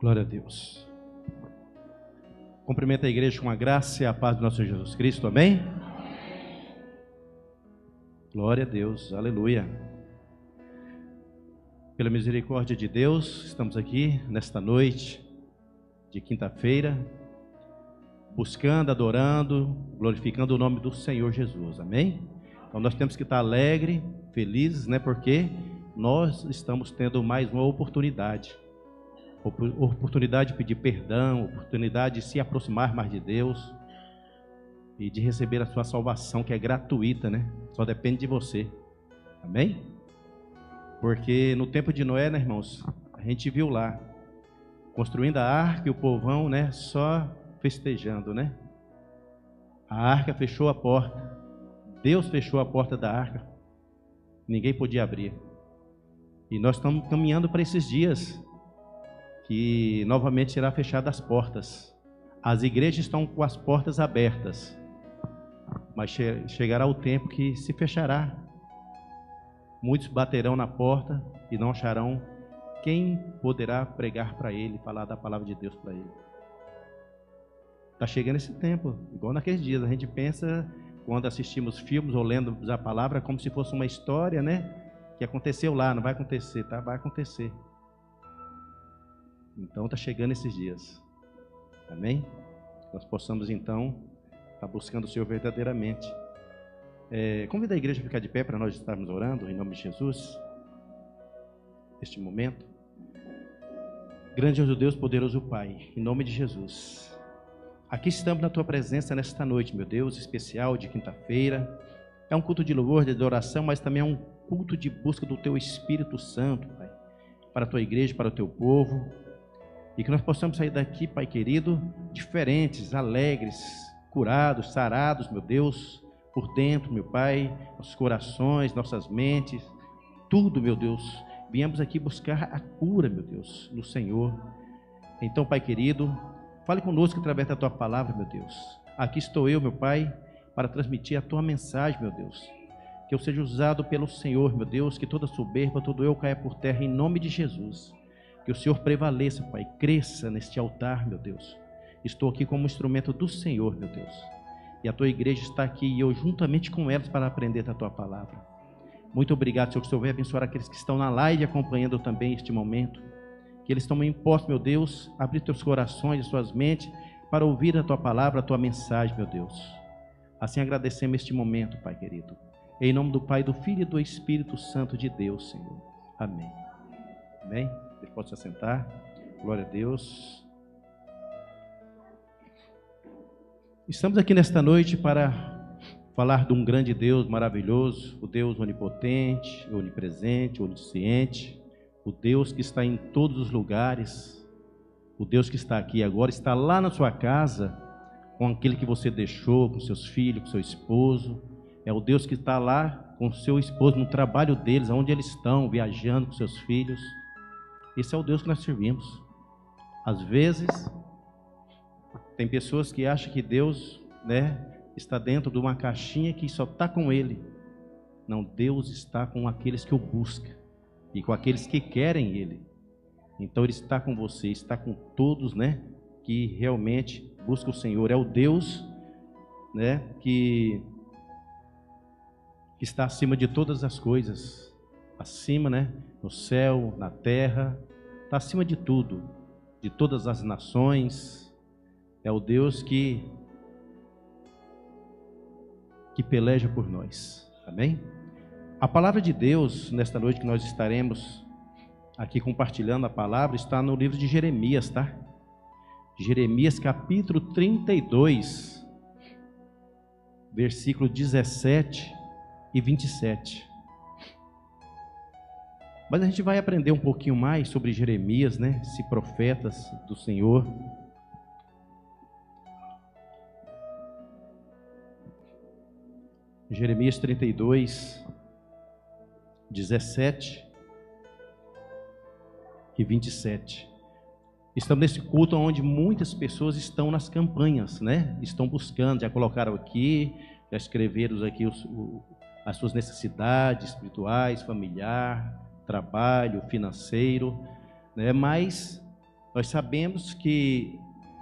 Glória a Deus. Cumprimento a igreja com a graça e a paz do nosso Senhor Jesus Cristo, amém? Glória a Deus, aleluia. Pela misericórdia de Deus, estamos aqui nesta noite de quinta-feira, buscando, adorando, glorificando o nome do Senhor Jesus, amém? Então nós temos que estar alegres, felizes, né? Porque nós estamos tendo mais uma oportunidade de pedir perdão, oportunidade de se aproximar mais de Deus e de receber a sua salvação, que é gratuita, né? Só depende de você, amém? Porque no tempo de Noé, né, irmãos, a gente viu lá, construindo a arca e o povão, né, só festejando, né? A arca fechou a porta, Deus fechou a porta da arca, ninguém podia abrir. E nós estamos caminhando para esses dias que novamente será fechada as portas. As igrejas estão com as portas abertas, mas chegará o tempo que se fechará. Muitos baterão na porta e não acharão quem poderá pregar para ele, falar da palavra de Deus para ele. Está chegando esse tempo, igual naqueles dias. A gente pensa, quando assistimos filmes ou lendo a palavra, como se fosse uma história, né? Que aconteceu lá, não vai acontecer, tá? Vai acontecer. Então está chegando esses dias, amém? Nós possamos então estar buscando o Senhor verdadeiramente. Convido a igreja a ficar de pé para nós estarmos orando em nome de Jesus, neste momento. Grandioso Deus, poderoso Pai, em nome de Jesus, aqui estamos na Tua presença nesta noite, meu Deus, especial de quinta-feira. É um culto de louvor, de adoração, mas também é um culto de busca do Teu Espírito Santo, Pai, para a Tua igreja, para o Teu povo. E que nós possamos sair daqui, Pai querido, diferentes, alegres, curados, sarados, meu Deus, por dentro, meu Pai, nossos corações, nossas mentes, tudo, meu Deus. Viemos aqui buscar a cura, meu Deus, no Senhor. Então, Pai querido, fale conosco através da Tua palavra, meu Deus. Aqui estou eu, meu Pai, para transmitir a Tua mensagem, meu Deus. Que eu seja usado pelo Senhor, meu Deus, que toda soberba, todo eu caia por terra em nome de Jesus. Que o Senhor prevaleça, Pai, cresça neste altar, meu Deus. Estou aqui como instrumento do Senhor, meu Deus. E a Tua igreja está aqui e eu juntamente com elas para aprender da Tua palavra. Muito obrigado, Senhor, que o Senhor venha abençoar aqueles que estão na live acompanhando também este momento. Que eles tomem posse, meu Deus, abrir Teus corações e suas mentes para ouvir a Tua palavra, a Tua mensagem, meu Deus. Assim agradecemos este momento, Pai querido. Em nome do Pai, do Filho e do Espírito Santo de Deus, Senhor. Amém. Amém. Você pode se assentar. Glória a Deus. Estamos aqui nesta noite para falar de um grande Deus maravilhoso, o Deus onipotente, onipresente, onisciente, o Deus que está em todos os lugares, o Deus que está aqui agora, está lá na sua casa, com aquele que você deixou, com seus filhos, com seu esposo. É o Deus que está lá com seu esposo no trabalho deles, onde eles estão, viajando com seus filhos. Esse é o Deus que nós servimos. Às vezes, tem pessoas que acham que Deus, né, está dentro de uma caixinha que só está com Ele. Não, Deus está com aqueles que o buscam e com aqueles que querem Ele. Então Ele está com você, está com todos, né, que realmente buscam o Senhor. É o Deus, né, que está acima de todas as coisas. Acima, né, no céu, na terra, está acima de tudo, de todas as nações. É o Deus que peleja por nós, amém? A palavra de Deus, nesta noite que nós estaremos aqui compartilhando a palavra, está no livro de Jeremias, tá? Jeremias capítulo 32, versículo 17 e 27. Mas a gente vai aprender um pouquinho mais sobre Jeremias, né? Esse profeta do Senhor. Jeremias 32, 17 e 27. Estamos nesse culto onde muitas pessoas estão nas campanhas, né? Estão buscando, já colocaram aqui, já escreveram aqui as suas necessidades espirituais, familiar, trabalho, financeiro, né? Mas Nós sabemos que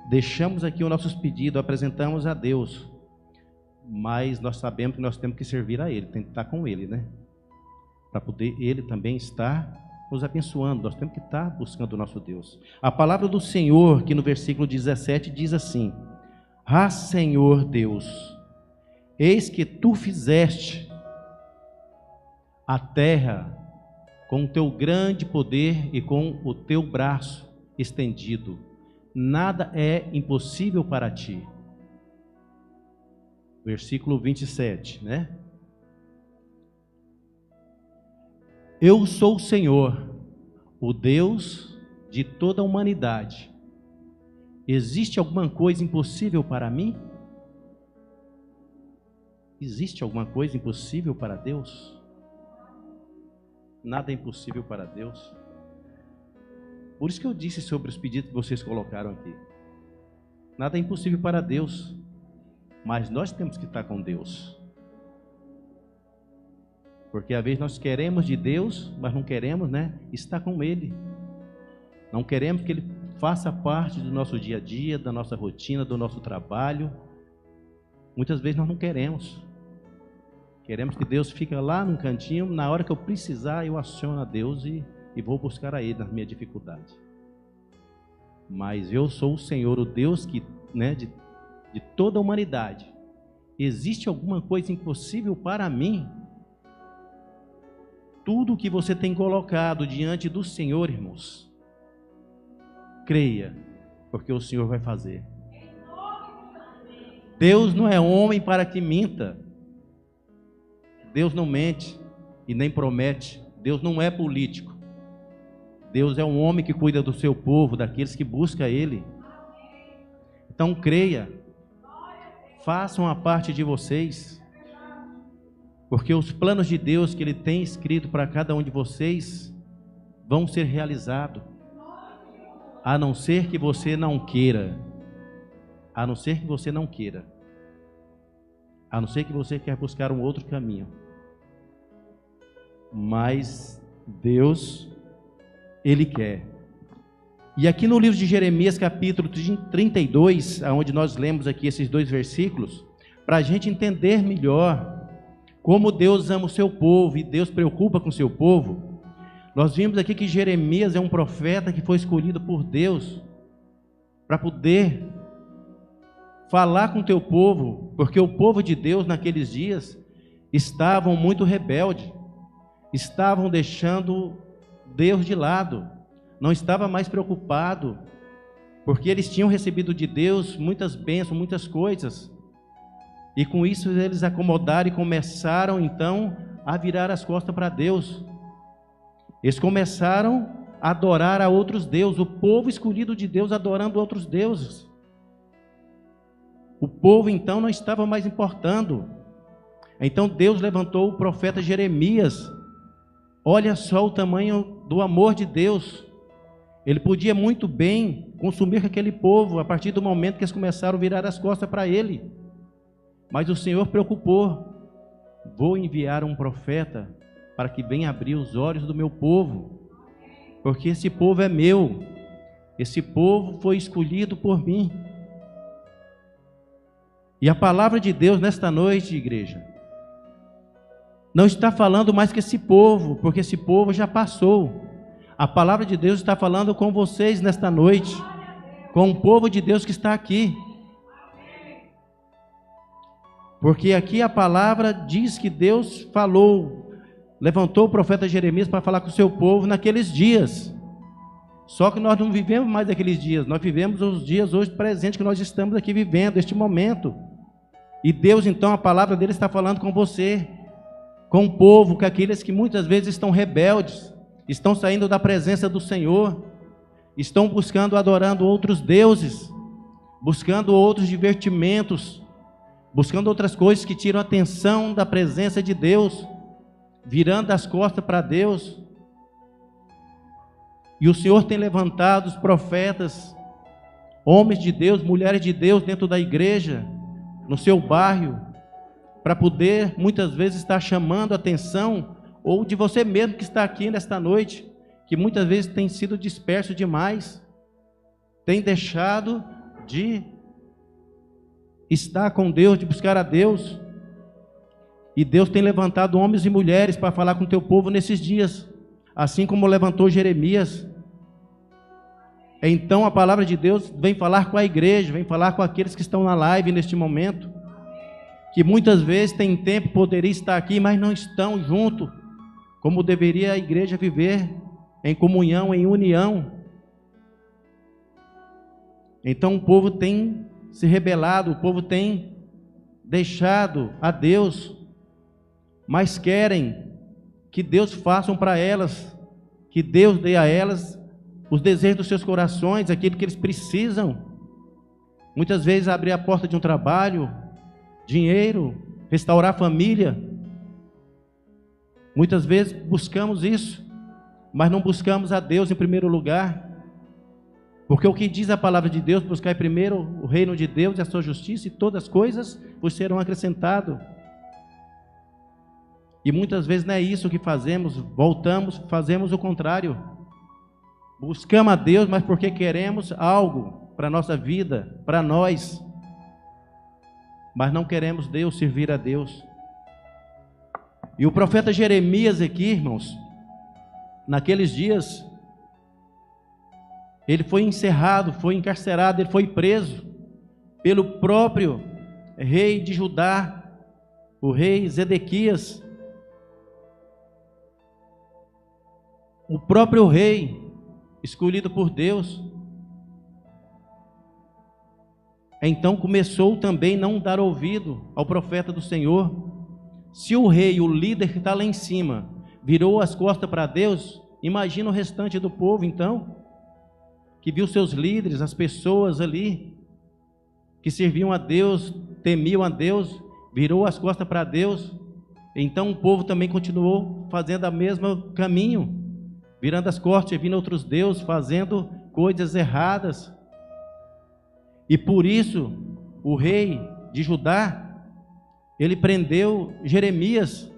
deixamos aqui os nossos pedidos, apresentamos a Deus, mas nós sabemos que nós temos que servir a Ele, tem que estar com Ele, né? Para poder Ele também estar nos abençoando, nós temos que estar buscando o nosso Deus. A palavra do Senhor, que no versículo 17 diz assim: Ah, Senhor Deus, eis que Tu fizeste a terra com o Teu grande poder e com o Teu braço estendido. Nada é impossível para Ti. Versículo 27, né? Eu sou o Senhor, o Deus de toda a humanidade. Existe alguma coisa impossível para mim? Existe alguma coisa impossível para Deus? Nada é impossível para Deus. Por isso que eu disse sobre os pedidos que vocês colocaram aqui. Nada é impossível para Deus, mas nós temos que estar com Deus. Porque às vezes nós queremos de Deus, mas não queremos, né, estar com Ele. Não queremos que Ele faça parte do nosso dia a dia, da nossa rotina, do nosso trabalho. Muitas vezes nós não queremos. Queremos que Deus fique lá num cantinho, na hora que eu precisar eu aciono a Deus e vou buscar a Ele na minha dificuldade. Mas eu sou o Senhor, o Deus que, né, de toda a humanidade. Existe alguma coisa impossível para mim? Tudo que você tem colocado diante do Senhor, irmãos, creia, porque o Senhor vai fazer. Deus não é homem para que minta. Deus não mente e nem promete. Deus não é político. Deus é um homem que cuida do seu povo, daqueles que buscam Ele. Então creia, façam a parte de vocês, porque os planos de Deus que Ele tem escrito para cada um de vocês vão ser realizados, a não ser que você não queira, a não ser que você não queira, a não ser que você quer buscar um outro caminho. Mas Deus, Ele quer. E aqui no livro de Jeremias, capítulo 32, onde nós lemos aqui esses 2 versículos, para a gente entender melhor como Deus ama o seu povo e Deus preocupa com o seu povo, nós vimos aqui que Jeremias é um profeta que foi escolhido por Deus para poder falar com o teu povo, porque o povo de Deus naqueles dias estavam muito rebeldes, estavam deixando Deus de lado, não estava mais preocupado, porque eles tinham recebido de Deus muitas bênçãos, muitas coisas, e com isso eles acomodaram e começaram então a virar as costas para Deus. Eles começaram a adorar a outros deuses, o povo escolhido de Deus adorando outros deuses. O povo então não estava mais importando. Então Deus levantou o profeta Jeremias. Olha só o tamanho do amor de Deus. Ele podia muito bem consumir aquele povo a partir do momento que eles começaram a virar as costas para Ele. Mas o Senhor preocupou. Vou enviar um profeta para que venha abrir os olhos do meu povo, porque esse povo é meu, esse povo foi escolhido por mim. E a palavra de Deus nesta noite, igreja, não está falando mais que esse povo, porque esse povo já passou. A palavra de Deus está falando com vocês nesta noite, com o povo de Deus que está aqui. Porque aqui a palavra diz que Deus falou, levantou o profeta Jeremias para falar com o seu povo naqueles dias. Só que nós não vivemos mais aqueles dias, nós vivemos os dias hoje presentes que nós estamos aqui vivendo, este momento. E Deus então, a palavra dele está falando com você, com o povo, com aqueles que muitas vezes estão rebeldes, estão saindo da presença do Senhor, estão buscando, adorando outros deuses, buscando outros divertimentos, buscando outras coisas que tiram a atenção da presença de Deus, virando as costas para Deus. E o Senhor tem levantado os profetas, homens de Deus, mulheres de Deus dentro da igreja, no seu bairro, para poder muitas vezes estar chamando a atenção, ou de você mesmo que está aqui nesta noite, que muitas vezes tem sido disperso demais, tem deixado de estar com Deus, de buscar a Deus. E Deus tem levantado homens e mulheres para falar com o teu povo nesses dias, assim como levantou Jeremias. Então a palavra de Deus vem falar com a igreja, vem falar com aqueles que estão na live neste momento, que muitas vezes tem tempo, poderia estar aqui, mas não estão junto, como deveria a igreja viver, em comunhão, em união. Então o povo tem se rebelado, o povo tem deixado a Deus, mas querem que Deus faça para elas, que Deus dê a elas os desejos dos seus corações, aquilo que eles precisam. Muitas vezes abrir a porta de um trabalho, dinheiro, restaurar a família. Muitas vezes buscamos isso, mas não buscamos a Deus em primeiro lugar. Porque o que diz a palavra de Deus, buscar primeiro o reino de Deus e a sua justiça, e todas as coisas vos serão acrescentadas. E muitas vezes não é isso que fazemos, voltamos, fazemos o contrário. Buscamos a Deus, mas porque queremos algo para a nossa vida, para nós. Mas não queremos Deus, servir a Deus. E o profeta Jeremias aqui, irmãos, naqueles dias, ele foi encerrado, foi encarcerado, ele foi preso pelo próprio rei de Judá, o rei Zedequias. O próprio rei, escolhido por Deus. Então começou também a não dar ouvido ao profeta do Senhor. Se o rei, o líder que está lá em cima, virou as costas para Deus, imagina o restante do povo então, que viu seus líderes, as pessoas ali, que serviam a Deus, temiam a Deus, virou as costas para Deus. Então o povo também continuou fazendo o mesmo caminho, virando as costas, vindo outros deuses, fazendo coisas erradas. E por isso, o rei de Judá, ele prendeu Jeremias,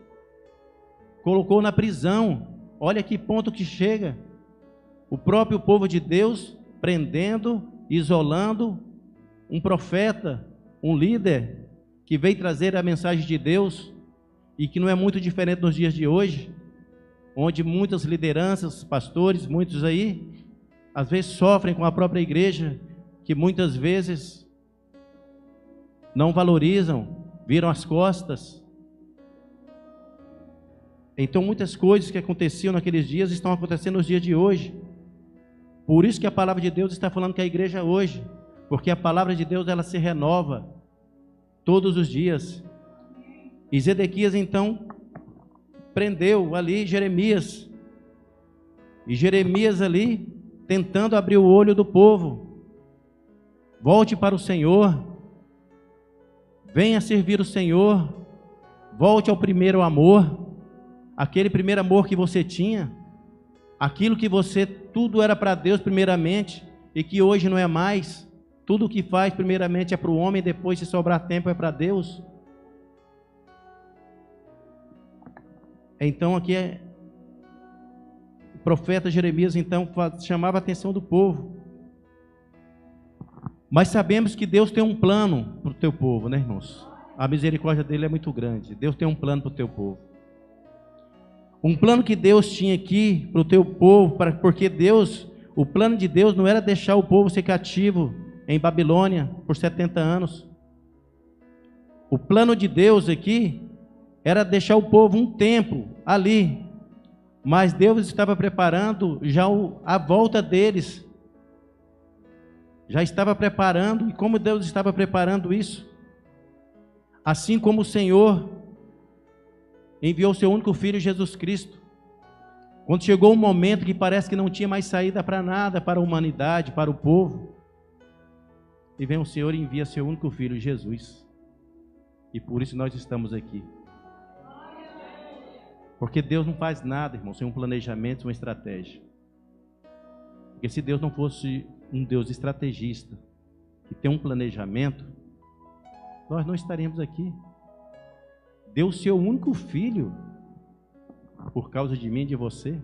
colocou na prisão. Olha que ponto que chega. O próprio povo de Deus prendendo, isolando um profeta, um líder, que veio trazer a mensagem de Deus, e que não é muito diferente nos dias de hoje, onde muitas lideranças, pastores, muitos aí, às vezes sofrem com a própria igreja, que muitas vezes não valorizam, viram as costas. Então muitas coisas que aconteciam naqueles dias estão acontecendo nos dias de hoje. Por isso que a palavra de Deus está falando com a igreja hoje, porque a palavra de Deus ela se renova todos os dias. E Zedequias então prendeu ali Jeremias, e Jeremias ali tentando abrir o olho do povo. Volte para o Senhor, venha servir o Senhor, volte ao primeiro amor, aquele primeiro amor que você tinha, aquilo que você, tudo era para Deus primeiramente, e que hoje não é mais. Tudo o que faz primeiramente é para o homem, depois se sobrar tempo é para Deus. Então aqui o profeta Jeremias então chamava a atenção do povo. Mas sabemos que Deus tem um plano para o teu povo, né, irmãos? A misericórdia dele é muito grande. Deus tem um plano para o teu povo. Um plano que Deus tinha aqui para o teu povo, porque Deus, o plano de Deus não era deixar o povo ser cativo em Babilônia por 70 anos. O plano de Deus aqui era deixar o povo um tempo ali, mas Deus estava preparando já a volta deles. Já estava preparando. E como Deus estava preparando isso? Assim como o Senhor enviou seu único filho, Jesus Cristo, quando chegou um momento que parece que não tinha mais saída para nada, para a humanidade, para o povo, e vem o Senhor e envia seu único filho, Jesus. E por isso nós estamos aqui. Porque Deus não faz nada, irmão, sem um planejamento, sem uma estratégia. Porque se Deus não fosse um Deus estrategista, que tem um planejamento, nós não estaríamos aqui. Deu o seu único filho por causa de mim e de você.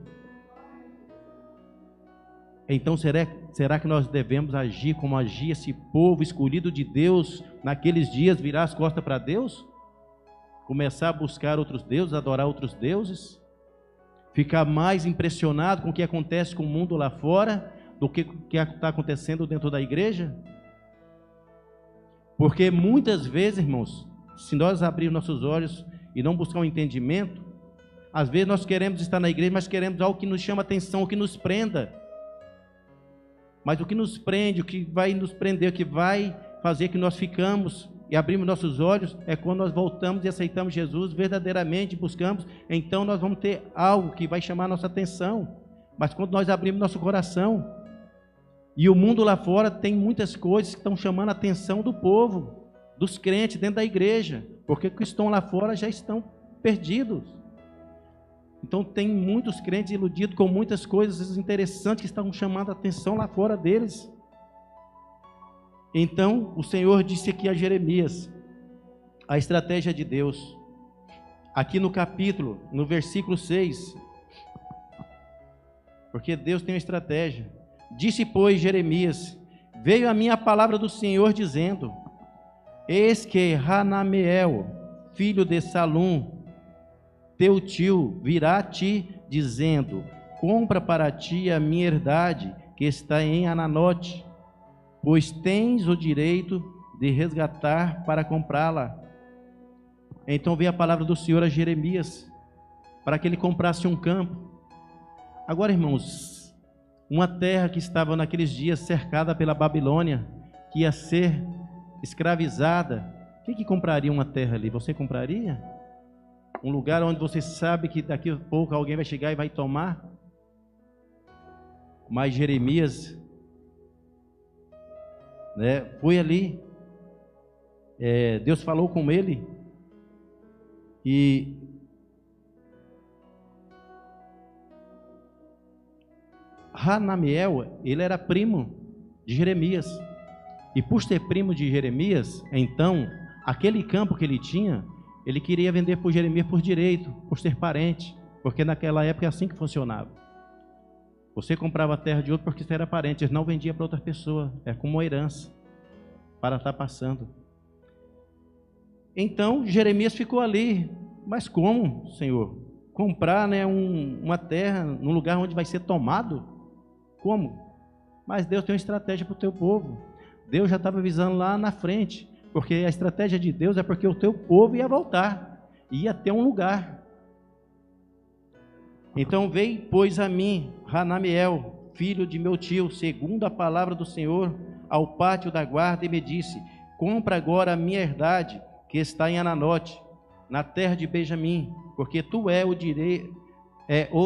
Então será que nós devemos agir como agia esse povo escolhido de Deus naqueles dias, virar as costas para Deus? Começar a buscar outros deuses, adorar outros deuses? Ficar mais impressionado com o que acontece com o mundo lá fora do que está acontecendo dentro da igreja? Porque muitas vezes, irmãos, se nós abrirmos nossos olhos e não buscar um entendimento, às vezes nós queremos estar na igreja, mas queremos algo que nos chama atenção, o que nos prenda. Mas o que nos prende, o que vai nos prender, o que vai fazer que nós ficamos e abrimos nossos olhos, é quando nós voltamos e aceitamos Jesus, verdadeiramente buscamos, então nós vamos ter algo que vai chamar a nossa atenção. Mas quando nós abrimos nosso coração, e o mundo lá fora tem muitas coisas que estão chamando a atenção do povo, dos crentes dentro da igreja, porque os que estão lá fora já estão perdidos. Então tem muitos crentes iludidos com muitas coisas interessantes que estão chamando a atenção lá fora deles. Então o Senhor disse aqui a Jeremias, a estratégia de Deus, aqui no capítulo, no versículo 6, porque Deus tem uma estratégia. Disse, pois, Jeremias: veio a mim a palavra do Senhor dizendo: eis que Hanameel, filho de Salum, teu tio, virá a ti, dizendo: compra para ti a minha herdade, que está em Ananote, pois tens o direito de resgatar para comprá-la. Então veio a palavra do Senhor a Jeremias, para que ele comprasse um campo. Agora, irmãos, uma terra que estava naqueles dias cercada pela Babilônia, que ia ser escravizada, quem que compraria uma terra ali? Você compraria? Um lugar onde você sabe que daqui a pouco alguém vai chegar e vai tomar? Mas Jeremias, foi ali, Deus falou com ele, e Hanameel, ele era primo de Jeremias, e por ser primo de Jeremias, então, aquele campo que ele tinha, ele queria vender por Jeremias por direito, por ser parente, porque naquela época é assim que funcionava. Você comprava a terra de outro porque você era parente, ele não vendia para outra pessoa, é como uma herança, para estar passando. Então, Jeremias ficou ali, mas como, Senhor? Comprar uma terra num lugar onde vai ser tomado? Como? Mas Deus tem uma estratégia para o teu povo. Deus já estava avisando lá na frente, porque a estratégia de Deus é porque o teu povo ia voltar, ia ter um lugar. Então veio, pois, a mim, Hanameel, filho de meu tio, segundo a palavra do Senhor, ao pátio da guarda, e me disse: compra agora a minha herdade, que está em Ananote, na terra de Benjamim, porque tu é o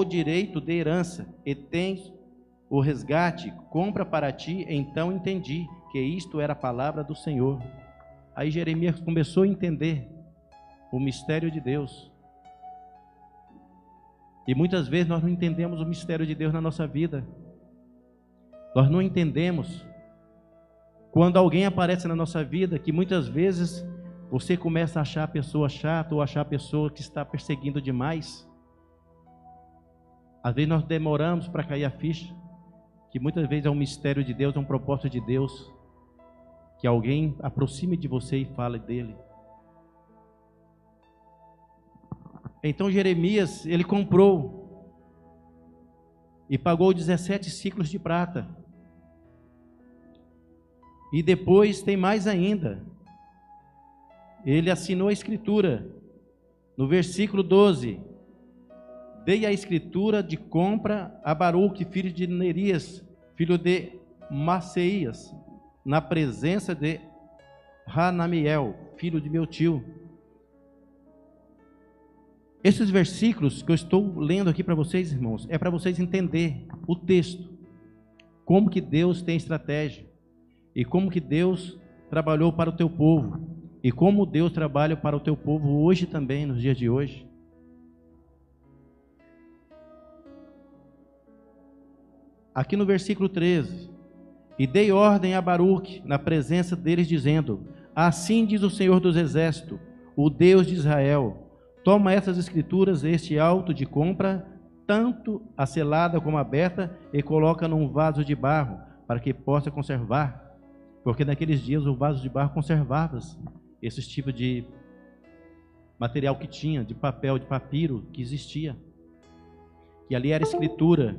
direito de herança, e tens o resgate, compra para ti. Então entendi que isto era a palavra do Senhor. Aí Jeremias começou a entender o mistério de Deus. E muitas vezes nós não entendemos o mistério de Deus na nossa vida. Nós não entendemos quando alguém aparece na nossa vida, que muitas vezes você começa a achar a pessoa chata, ou achar a pessoa que está perseguindo demais. Às vezes nós demoramos para cair a ficha, que muitas vezes é um mistério de Deus, é um propósito de Deus, que alguém aproxime de você e fale dele. Então Jeremias, ele comprou e pagou 17 ciclos de prata. E depois tem mais ainda. Ele assinou a escritura. No versículo 12: dei a escritura de compra a Baruque, filho de Nerias, filho de Maceias, na presença de Hanameel, filho de meu tio. Esses versículos que eu estou lendo aqui para vocês, irmãos, é para vocês entenderem o texto, como que Deus tem estratégia, e como que Deus trabalhou para o teu povo, e como Deus trabalha para o teu povo hoje também, nos dias de hoje. Aqui no versículo 13: e dei ordem a Baruque na presença deles, dizendo: assim diz o Senhor dos Exércitos, o Deus de Israel: toma essas escrituras, este auto de compra, tanto a selada como a aberta, e coloca num vaso de barro, para que possa conservar. Porque naqueles dias o vaso de barro conservava esses tipos de material que tinha, de papel, de papiro, que existia. E ali era escritura.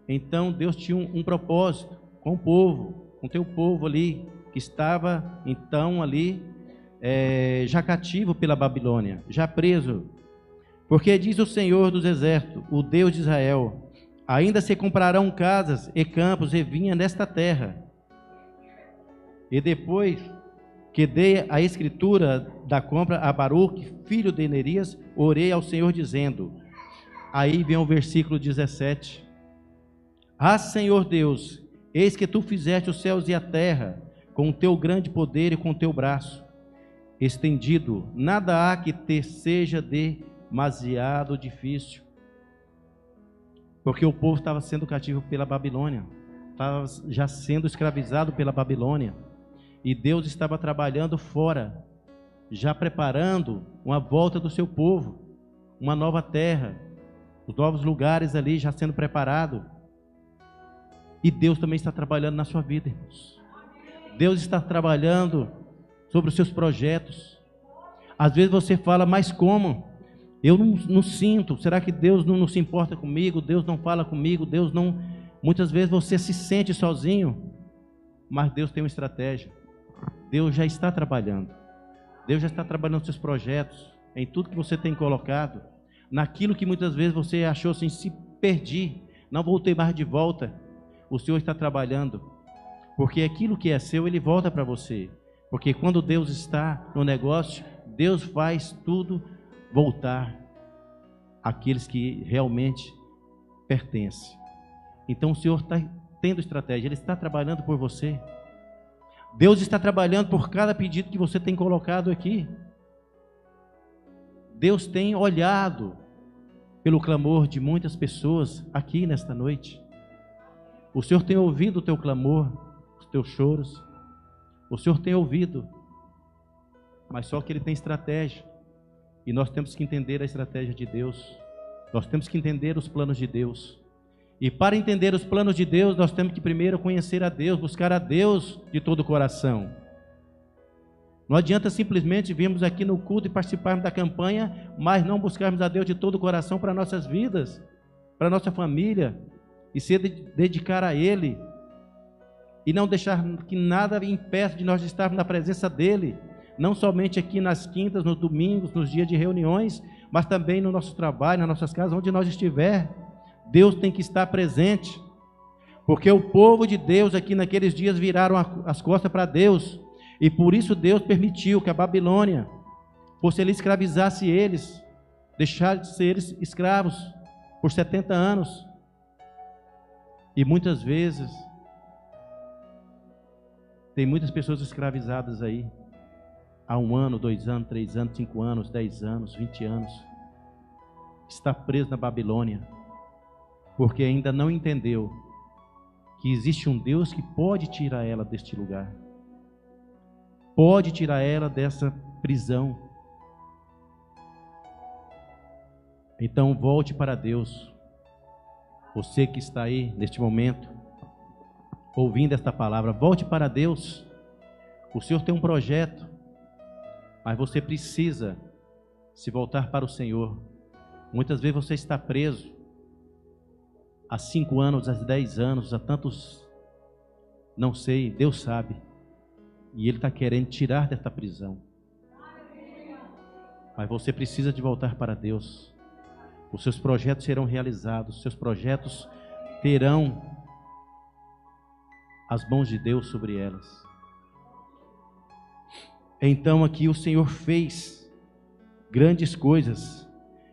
Então Deus tinha um propósito com o povo, com o teu povo ali, que estava então ali, já cativo pela Babilônia, já preso. Porque diz o Senhor dos Exércitos, o Deus de Israel: ainda se comprarão casas e campos e vinha nesta terra. E depois que dei a escritura da compra a Baruque, filho de Nerias, orei ao Senhor dizendo, aí vem o versículo 17: ah, Senhor Deus, eis que tu fizeste os céus e a terra, com o teu grande poder e com o teu braço estendido, nada há que te seja demasiado difícil. Porque o povo estava sendo cativo pela Babilônia, estava já sendo escravizado pela Babilônia, e Deus estava trabalhando fora, já preparando uma volta do seu povo, uma nova terra, os novos lugares ali já sendo preparado. E Deus também está trabalhando na sua vida, irmãos. Deus está trabalhando sobre os seus projetos. Às vezes você fala, mas como? Eu não sinto. Será que Deus não se importa comigo? Deus não fala comigo? Deus não... Muitas vezes você se sente sozinho, mas Deus tem uma estratégia. Deus já está trabalhando. Deus já está trabalhando nos seus projetos, em tudo que você tem colocado, naquilo que muitas vezes você achou assim, se perdi, não voltei mais de volta. O Senhor está trabalhando, porque aquilo que é seu, Ele volta para você. Porque quando Deus está no negócio, Deus faz tudo voltar àqueles que realmente pertencem. Então o Senhor está tendo estratégia, Ele está trabalhando por você. Deus está trabalhando por cada pedido que você tem colocado aqui. Deus tem olhado pelo clamor de muitas pessoas aqui nesta noite. O Senhor tem ouvido o teu clamor, os teus choros. O Senhor tem ouvido, mas só que Ele tem estratégia. E nós temos que entender a estratégia de Deus. Nós temos que entender os planos de Deus. E para entender os planos de Deus, nós temos que primeiro conhecer a Deus, buscar a Deus de todo o coração. Não adianta simplesmente virmos aqui no culto e participarmos da campanha, mas não buscarmos a Deus de todo o coração para nossas vidas, para nossa família, e se dedicar a Ele, e não deixar que nada impeça de nós estarmos na presença dEle, não somente aqui nas quintas, nos domingos, nos dias de reuniões, mas também no nosso trabalho, nas nossas casas, onde nós estiver. Deus tem que estar presente, porque o povo de Deus aqui naqueles dias viraram as costas para Deus, e por isso Deus permitiu que a Babilônia fosse ele escravizasse eles, deixar de ser eles escravos por 70 anos. E muitas vezes tem muitas pessoas escravizadas aí há 1 ano, 2 anos, 3 anos, 5 anos, 10 anos, 20 anos, está preso na Babilônia, porque ainda não entendeu que existe um Deus que pode tirar ela deste lugar, pode tirar ela dessa prisão. Então volte para Deus. Você que está aí neste momento, ouvindo esta palavra, volte para Deus. O Senhor tem um projeto, mas você precisa se voltar para o Senhor. Muitas vezes você está preso há 5 anos, há 10 anos, há tantos, não sei, Deus sabe, e Ele está querendo tirar desta prisão, mas você precisa de voltar para Deus. Os seus projetos serão realizados, os seus projetos terão as mãos de Deus sobre elas. Então aqui o Senhor fez grandes coisas,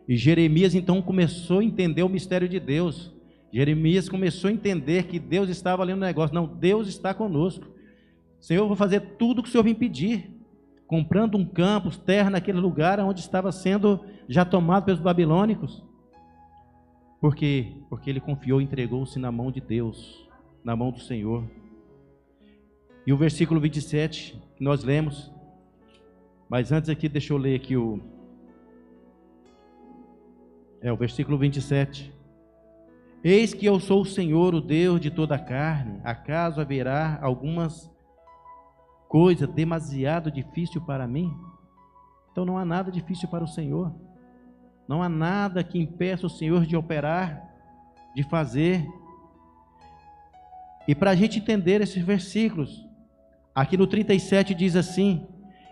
e Jeremias então começou a entender o mistério de Deus. Jeremias começou a entender que Deus estava ali no negócio. Não, Deus está conosco. Senhor, eu vou fazer tudo o que o Senhor me pedir, comprando um campo, terra naquele lugar onde estava sendo já tomado pelos babilônicos. Por quê? Porque ele confiou e entregou-se na mão de Deus, na mão do Senhor. E o versículo 27, que nós lemos, mas antes aqui, deixa eu ler aqui o versículo 27. Eis que eu sou o Senhor, o Deus de toda a carne. Acaso haverá algumas coisa demasiado difícil para mim? Então não há nada difícil para o Senhor. Não há nada que impeça o Senhor de operar, de fazer. E para a gente entender esses versículos, aqui no 37 diz assim: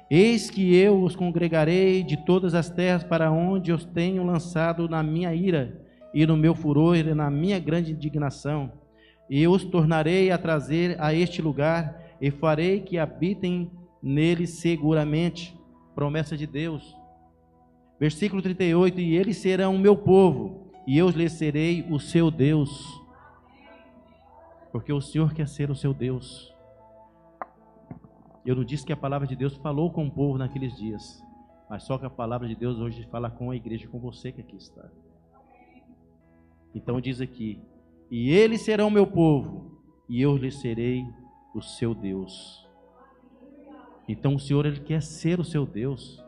eis que eu os congregarei de todas as terras para onde os tenho lançado na minha ira, e no meu furor, e na minha grande indignação. E os tornarei a trazer a este lugar, e farei que habitem nele seguramente. Promessa de Deus. Versículo 38, e eles serão o meu povo, e eu lhes serei o seu Deus. Porque o Senhor quer ser o seu Deus. Eu não disse que a palavra de Deus falou com o povo naqueles dias, mas só que a palavra de Deus hoje fala com a igreja, com você que aqui está. Então diz aqui: e eles serão meu povo, e eu lhes serei o seu Deus. Então o Senhor, Ele quer ser o seu Deus.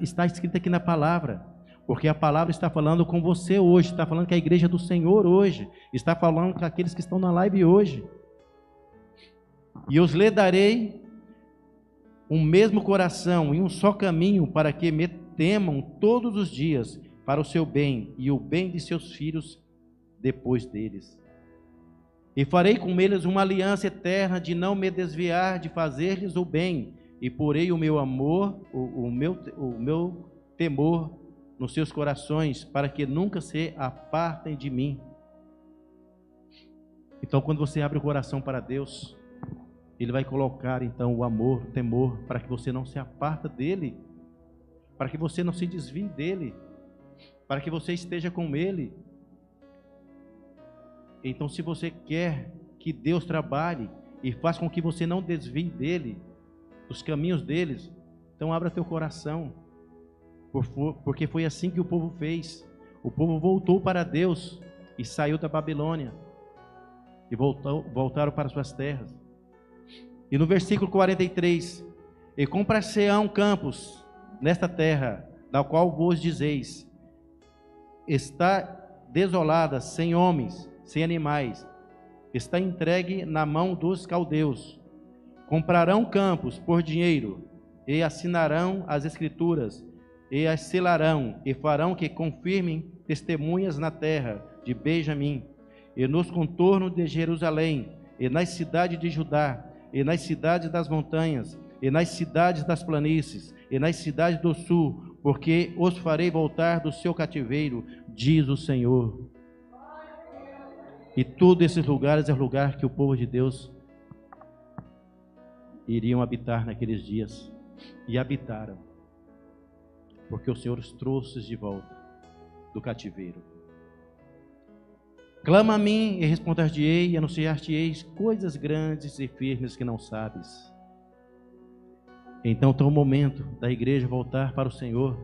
Está escrito aqui na palavra, porque a palavra está falando com você hoje, está falando com a igreja do Senhor hoje, está falando com aqueles que estão na live hoje. E eu lhe darei um mesmo coração e um só caminho, para que me temam todos os dias, para o seu bem e o bem de seus filhos depois deles. E farei com eles uma aliança eterna de não me desviar de fazer-lhes o bem, e porei o meu amor, o meu temor nos seus corações, para que nunca se apartem de mim. Então, quando você abre o coração para Deus, Ele vai colocar então o amor, o temor, para que você não se aparta dele, para que você não se desvie dele, para que você esteja com Ele. Então, se você quer que Deus trabalhe e faça com que você não desvie dele, dos caminhos deles, então abra teu coração, porque foi assim que o povo fez. O povo voltou para Deus e saiu da Babilônia e voltaram para suas terras. E no versículo 43, e comprar-se-ão campos nesta terra, da qual vos dizeis, está desolada, sem homens, sem animais, está entregue na mão dos caldeus. Comprarão campos por dinheiro, e assinarão as escrituras, e as selarão, e farão que confirmem testemunhas na terra de Benjamim, e nos contornos de Jerusalém, e nas cidades de Judá, e nas cidades das montanhas, e nas cidades das planícies, e nas cidades do sul, porque os farei voltar do seu cativeiro, diz o Senhor. E todos esses lugares é o lugar que o povo de Deus iriam habitar naqueles dias, e habitaram, porque o Senhor os trouxe de volta do cativeiro. Clama a mim e responder-te-ei, e anunciar-te-eis coisas grandes e firmes que não sabes. Então está o momento da igreja voltar para o Senhor,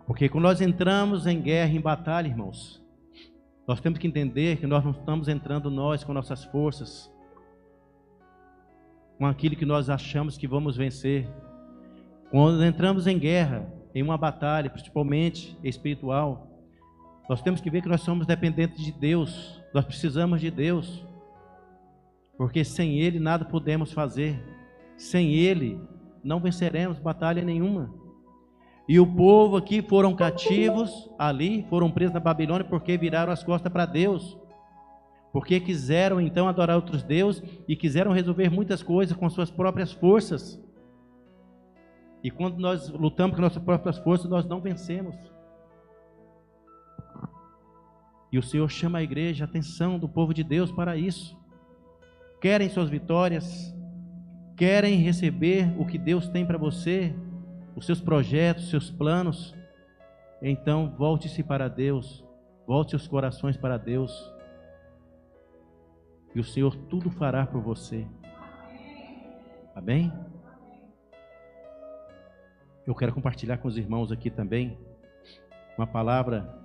porque quando nós entramos em guerra, em batalha, irmãos, nós temos que entender que nós não estamos entrando nós com nossas forças, com aquilo que nós achamos que vamos vencer. Quando entramos em guerra, em uma batalha, principalmente espiritual, nós temos que ver que nós somos dependentes de Deus, nós precisamos de Deus, porque sem Ele nada podemos fazer, sem Ele não venceremos batalha nenhuma. E o povo aqui foram cativos, ali foram presos na Babilônia, porque viraram as costas para Deus, porque quiseram então adorar outros deuses, e quiseram resolver muitas coisas com suas próprias forças. E quando nós lutamos com nossas próprias forças, nós não vencemos. E o Senhor chama a igreja, a atenção do povo de Deus para isso. Querem suas vitórias, querem receber o que Deus tem para você, os seus projetos, os seus planos. Então volte-se para Deus, volte seus corações para Deus, e o Senhor tudo fará por você. Amém? Eu quero compartilhar com os irmãos aqui também uma palavra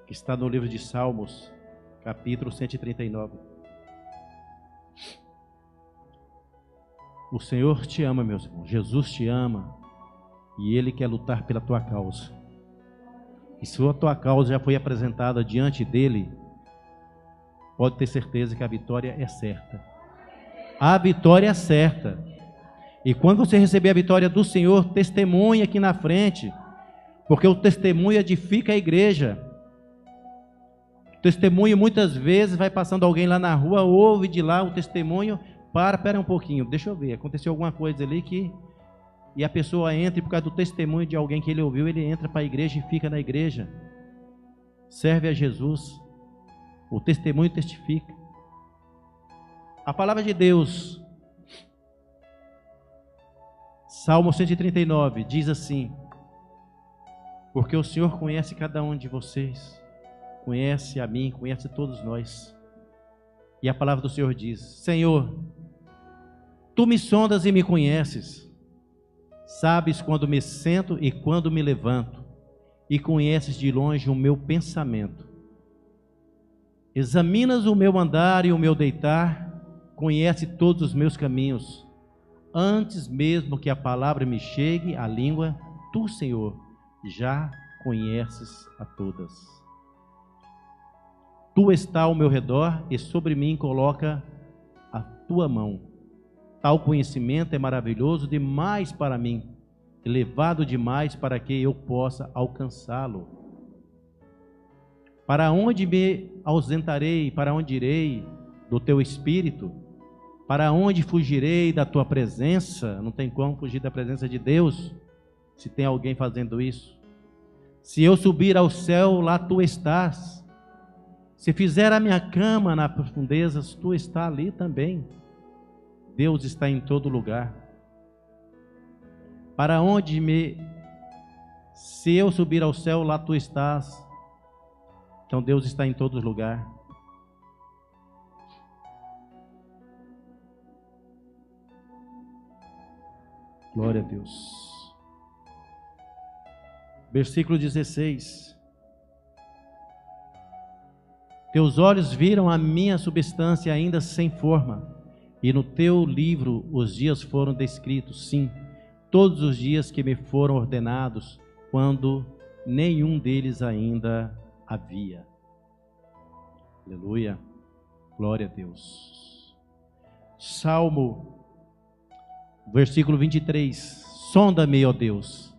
que está no livro de Salmos, capítulo 139. O Senhor te ama, meus irmãos, Jesus te ama, e Ele quer lutar pela tua causa. e se a tua causa já foi apresentada diante dele, pode ter certeza que a vitória é certa. A vitória é certa. E quando você receber a vitória do Senhor, testemunhe aqui na frente, porque o testemunho edifica a igreja. O testemunho muitas vezes vai passando alguém lá na rua, ouve de lá o testemunho, espera um pouquinho, deixa eu ver, aconteceu alguma coisa ali que... E a pessoa entra e por causa do testemunho de alguém que ele ouviu, ele entra para a igreja e fica na igreja. Serve a Jesus. O testemunho testifica. A palavra de Deus, Salmo 139, diz assim: porque o Senhor conhece cada um de vocês, conhece a mim, conhece todos nós. E a palavra do Senhor diz: Senhor, Tu me sondas e me conheces, sabes quando me sento e quando me levanto, e conheces de longe o meu pensamento. Examinas o meu andar e o meu deitar, conhece todos os meus caminhos. Antes mesmo que a palavra me chegue à língua, Tu, Senhor, já conheces a todas. Tu está ao meu redor e sobre mim coloca a Tua mão. Tal conhecimento é maravilhoso demais para mim, elevado demais para que eu possa alcançá-lo. Para onde me ausentarei, para onde irei do Teu Espírito? Para onde fugirei da Tua presença? Não tem como fugir da presença de Deus, se tem alguém fazendo isso. Se eu subir ao céu, lá Tu estás. Se fizer a minha cama nas profundezas, Tu está ali também. Deus está em todo lugar. Para onde se eu subir ao céu, lá Tu estás. Então Deus está em todo lugar. Glória a Deus. Versículo 16. Teus olhos viram a minha substância ainda sem forma, e no Teu livro os dias foram descritos, sim, todos os dias que me foram ordenados, quando nenhum deles ainda havia. Aleluia. Glória a Deus. Salmo, versículo 23. Sonda-me, ó Deus,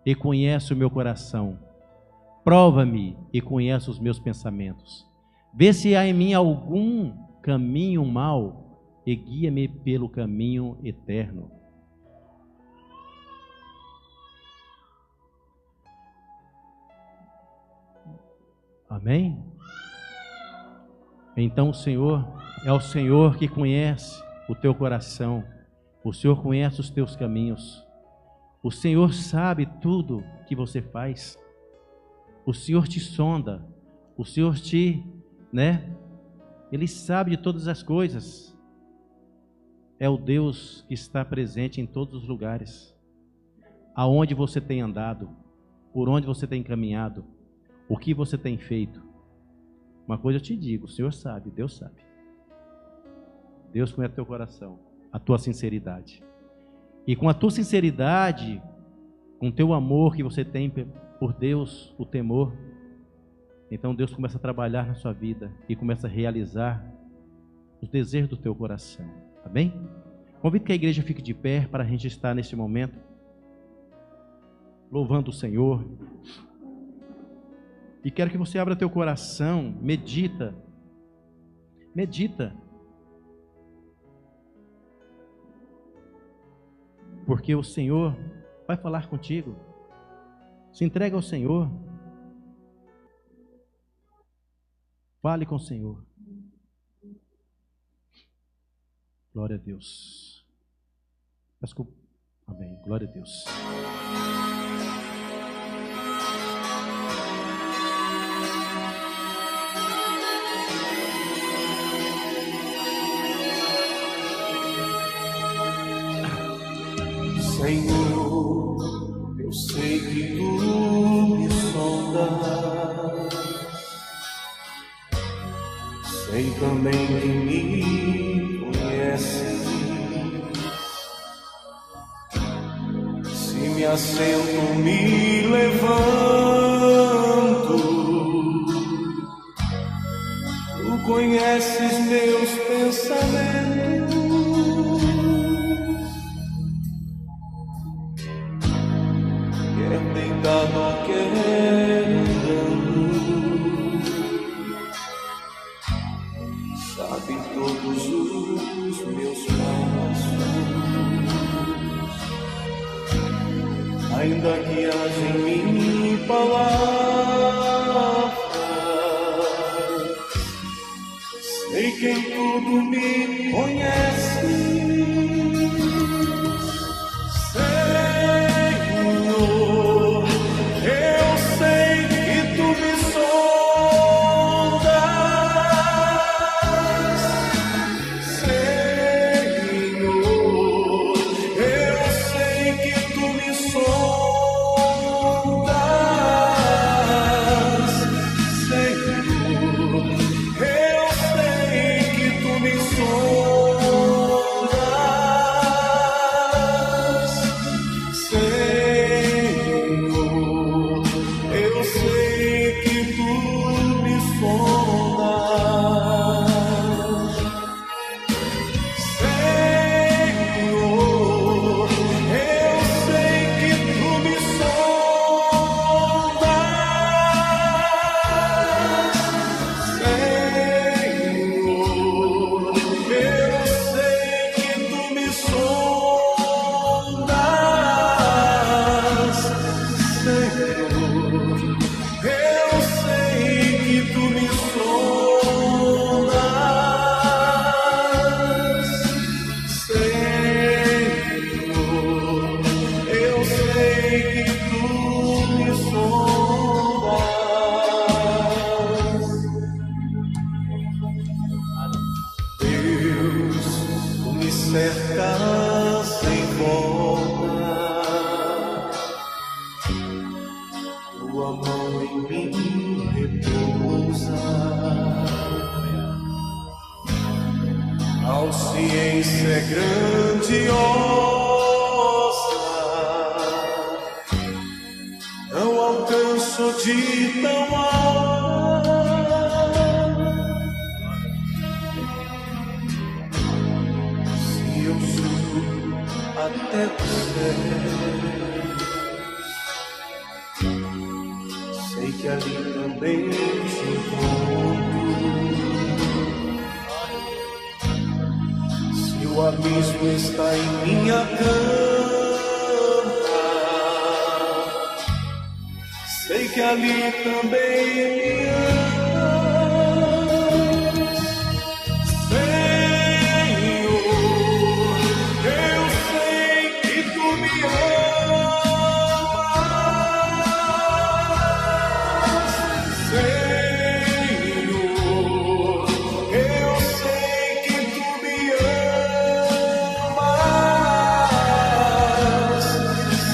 e conhece o meu coração. Prova-me e conhece os meus pensamentos. Vê se há em mim algum caminho mau e guia-me pelo caminho eterno. Amém? Então o Senhor é o Senhor que conhece o teu coração. O Senhor conhece os teus caminhos. O Senhor sabe tudo que você faz. O Senhor te sonda. O Senhor Ele sabe de todas as coisas. É o Deus que está presente em todos os lugares. Aonde você tem andado, por onde você tem caminhado, o que você tem feito. Uma coisa eu te digo, o Senhor sabe, Deus sabe. Deus conhece o teu coração, a tua sinceridade. E com a tua sinceridade, com o teu amor que você tem por Deus, o temor, então Deus começa a trabalhar na sua vida e começa a realizar os desejos do teu coração. Tá bem? Convido que a igreja fique de pé para a gente estar neste momento louvando o Senhor. E quero que você abra teu coração, medita. Porque o Senhor vai falar contigo. Se entrega ao Senhor. Fale com o Senhor. Glória a Deus. Desculpa. Amém. Glória a Deus. Senhor, eu sei que Tu me sondas, sei também que me conheces. Se me assento, me levanto, conheces meus pensamentos, quer deitado ou quer andando, sabe todos os meus passos, ainda que haja em mim palavras, sei que em tudo me conhece, Senhor. Eu sei que tu me sondas, Senhor. Eu sei que tu me sondas, Senhor. Eu sei que tu me sondas, Senhor. Eu sei que tu me sondas, Senhor. Eu sei que tu me sondas, Senhor. Eu sei que tu me sondas, Senhor. Eu sei que tu me sondas, Senhor. Eu sei que tu me sondas. Deus, tu me cercas em volta, tua mão em mim repousa, a ciência é grandiosa, não alcanço de tão alta. Se eu subo até os céus, sei que ali também te encontro. Se o abismo está em minha cama, sei que ali também me amas, Senhor. Eu sei que tu me amas, Senhor. Eu sei que tu me amas,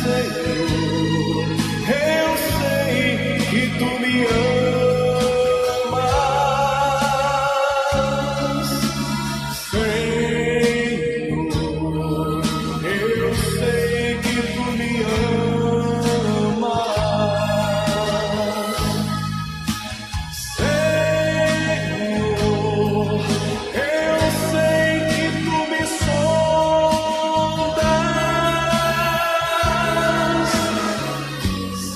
Senhor. Eu sei que tu me amas, Senhor. Eu sei que tu me amas, Senhor. Eu sei que tu me sondas,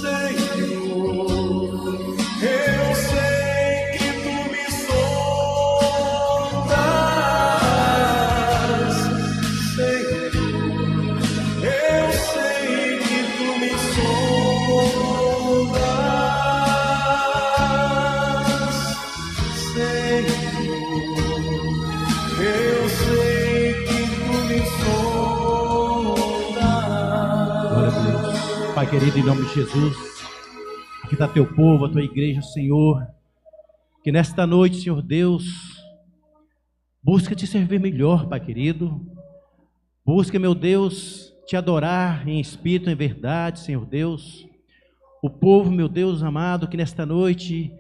Senhor. Eu sei que tu me sondas, Senhor. Eu sei que tu me sondas, Senhor. Eu sei que tu me Glória a Deus. sondas. Pai querido, em nome de Jesus, aqui está teu povo, a tua igreja, Senhor. Que nesta noite, Senhor Deus, busca te servir melhor, Pai querido. Busca, meu Deus, te adorar em espírito, em verdade, Senhor Deus. O povo, meu Deus amado, que nesta noite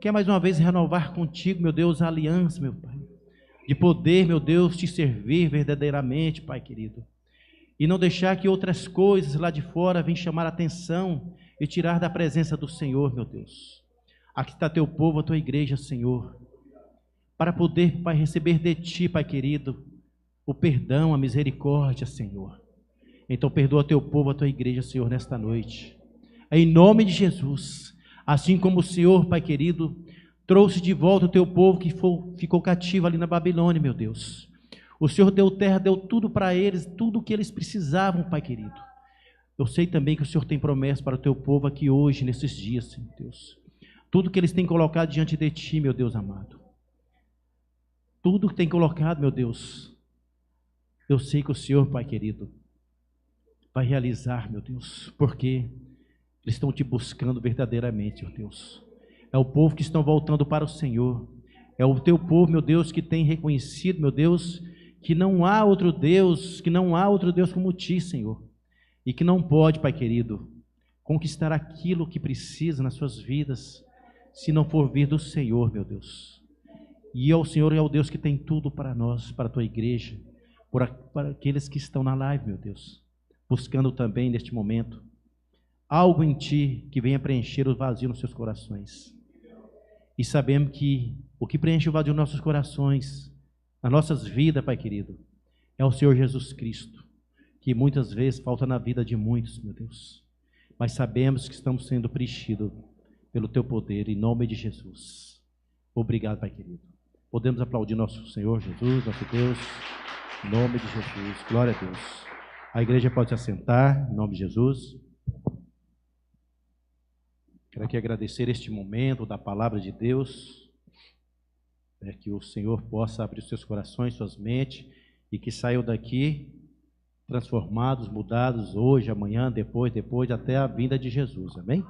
quer mais uma vez renovar contigo, meu Deus, a aliança, meu Pai. De poder, meu Deus, te servir verdadeiramente, Pai querido. E não deixar que outras coisas lá de fora venham chamar a atenção e tirar da presença do Senhor, meu Deus. Aqui está teu povo, a tua igreja, Senhor. para poder, Pai, receber de Ti, Pai querido, o perdão, a misericórdia, Senhor. Então perdoa teu povo, a tua igreja, Senhor, nesta noite. Em nome de Jesus, assim como o Senhor, Pai querido, trouxe de volta o teu povo que ficou cativo ali na Babilônia, meu Deus. O Senhor deu terra, deu tudo para eles, tudo o que eles precisavam, Pai querido. Eu sei também que o Senhor tem promessa para o teu povo aqui hoje, nesses dias, Senhor Deus. Tudo que eles têm colocado diante de Ti, meu Deus amado. Tudo que tem colocado, meu Deus, eu sei que o Senhor, Pai querido, vai realizar, meu Deus, porque eles estão Te buscando verdadeiramente, meu Deus. É o povo que estão voltando para o Senhor. É o Teu povo, meu Deus, que tem reconhecido, meu Deus, que não há outro Deus como Ti, Senhor. E que não pode, Pai querido, conquistar aquilo que precisa nas suas vidas, se não for vir do Senhor, meu Deus. E o Senhor é o Deus que tem tudo para nós, para a Tua igreja, para aqueles que estão na live, meu Deus, buscando também neste momento algo em Ti que venha preencher o vazio nos seus corações. E sabemos que o que preenche o vazio nos nossos corações, nas nossas vidas, Pai querido, é o Senhor Jesus Cristo, que muitas vezes falta na vida de muitos, meu Deus. Mas sabemos que estamos sendo preenchidos pelo Teu poder, em nome de Jesus. Obrigado, Pai querido. Podemos aplaudir nosso Senhor Jesus, nosso Deus, em nome de Jesus. Glória a Deus. A igreja pode se assentar, em nome de Jesus. Quero aqui agradecer este momento da palavra de Deus, que o Senhor possa abrir seus corações, suas mentes, e que saiam daqui transformados, mudados hoje, amanhã, depois, até a vinda de Jesus. Amém?